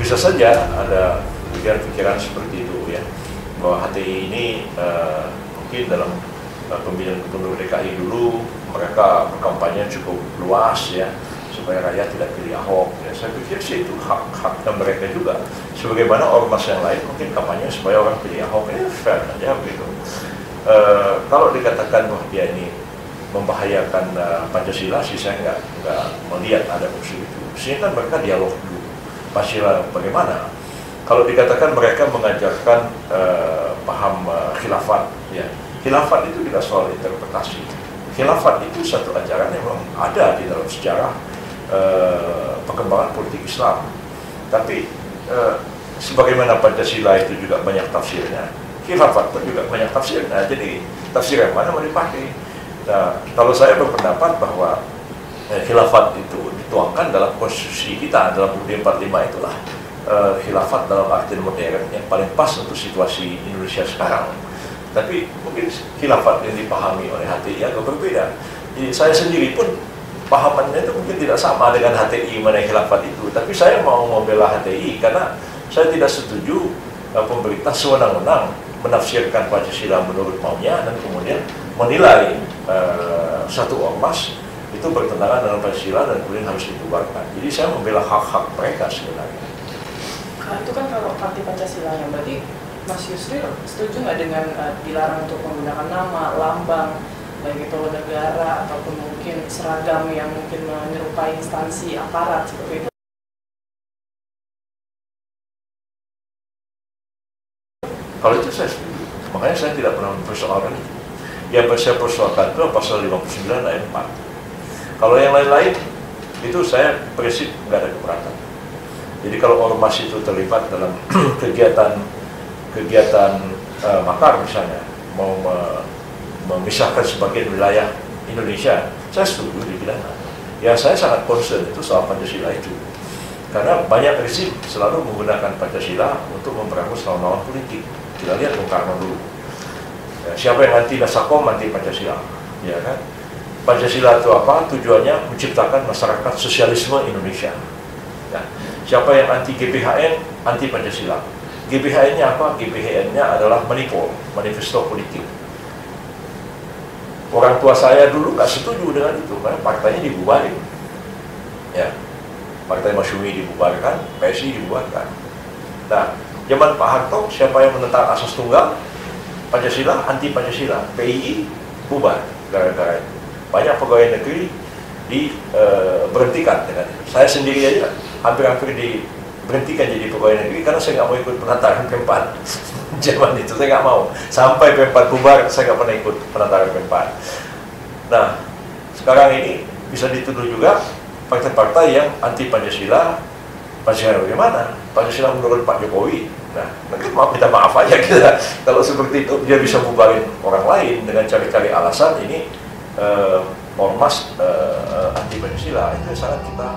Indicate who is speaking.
Speaker 1: bisa saja ada pikiran-pikiran seperti itu ya, bahwa HTI ini mungkin dalam pemilihan gubernur DKI dulu mereka berkampanye cukup luas ya, supaya rakyat tidak pilih Ahok. Ya, saya pikir sih itu hak mereka juga. Sebagaimana ormas yang lain mungkin kampanye supaya orang pilih Ahok, fair aja begitu. Kalau dikatakan bahwa dia ini membahayakan Pancasila sih saya nggak melihat ada unsur itu. Sehingga kan mereka dialog dulu. Pancasila bagaimana? Kalau dikatakan mereka mengajarkan paham khilafat, ya, khilafat itu tidak soal interpretasi. Khilafat itu satu ajaran yang memang ada di dalam sejarah perkembangan politik Islam. Tapi sebagaimana Pancasila itu juga banyak tafsirnya, khilafat pun juga banyak tafsirnya. Jadi tafsir yang mana mau dipakai? Nah, kalau saya berpendapat bahwa khilafat itu dituangkan dalam konstitusi kita, dalam UUD 45 itulah khilafat dalam arti modern yang paling pas untuk situasi Indonesia sekarang. Tapi mungkin khilafat yang dipahami oleh HTI agak berbeda. Jadi saya sendiri pun pahamannya itu mungkin tidak sama dengan HTI mengenai khilafat itu. Tapi saya mau membela HTI karena saya tidak setuju pemerintah sewenang-wenang menafsirkan Pancasila menurut maunya dan kemudian menilai satu ormas itu bertentangan dengan Pancasila dan kemudian harus dibubarkan. Jadi saya membela hak-hak mereka sebenarnya.
Speaker 2: Nah, itu kan kalau arti Pancasila yang berarti Mas Yusril setuju nggak dengan dilarang untuk menggunakan nama, lambang, baik itu negara ataupun mungkin seragam yang mungkin menyerupai instansi aparat seperti itu?
Speaker 1: Kalau itu saya setuju. Makanya saya tidak pernah mempersoalkan itu. Yang saya persoalkan itu pasal 59 ayat 4. Kalau yang lain-lain itu saya prinsip nggak ada keberatan. Jadi kalau ormas itu terlibat dalam kegiatan makar misalnya, mau memisahkan sebagian wilayah Indonesia, saya setuju dipidana. Ya saya sangat concern itu soal Pancasila itu. Karena banyak rezim selalu menggunakan Pancasila untuk memberangus lawan-lawan politik. Kita lihat Bung Karno dulu. Ya, siapa yang anti Nasakom, anti Pancasila, ya kan? Pancasila itu apa? Tujuannya menciptakan masyarakat sosialisme Indonesia. Ya. Siapa yang anti GBHN, anti Pancasila. GBHN-nya apa? GBHN-nya adalah manifesto politik. Orang tua saya dulu nggak setuju dengan itu, karena partainya dibubarin. Ya. Partai Masyumi dibubarkan, PSI dibubarkan. Nah, zaman Pak Harto, siapa yang menentang asas tunggal? Pancasila, anti Pancasila. PII bubar gara-gara itu. Banyak pegawai negeri diberhentikan dengan itu. Saya sendiri aja hampir-hampir diberhentikan jadi pegawai negeri karena saya nggak mau ikut penataran P4. Zaman itu saya nggak mau. Sampai P4 bubar, saya nggak pernah ikut penataran P4. Nah, sekarang ini bisa dituduh juga partai-partai yang anti Pancasila. Pancasila bagaimana? Pancasila menurut Pak Jokowi. Nah, mungkin minta maaf aja kita. Kalau seperti itu dia bisa bubarin orang lain dengan cari-cari alasan ini ormas anti Pancasila. Itu sangat kita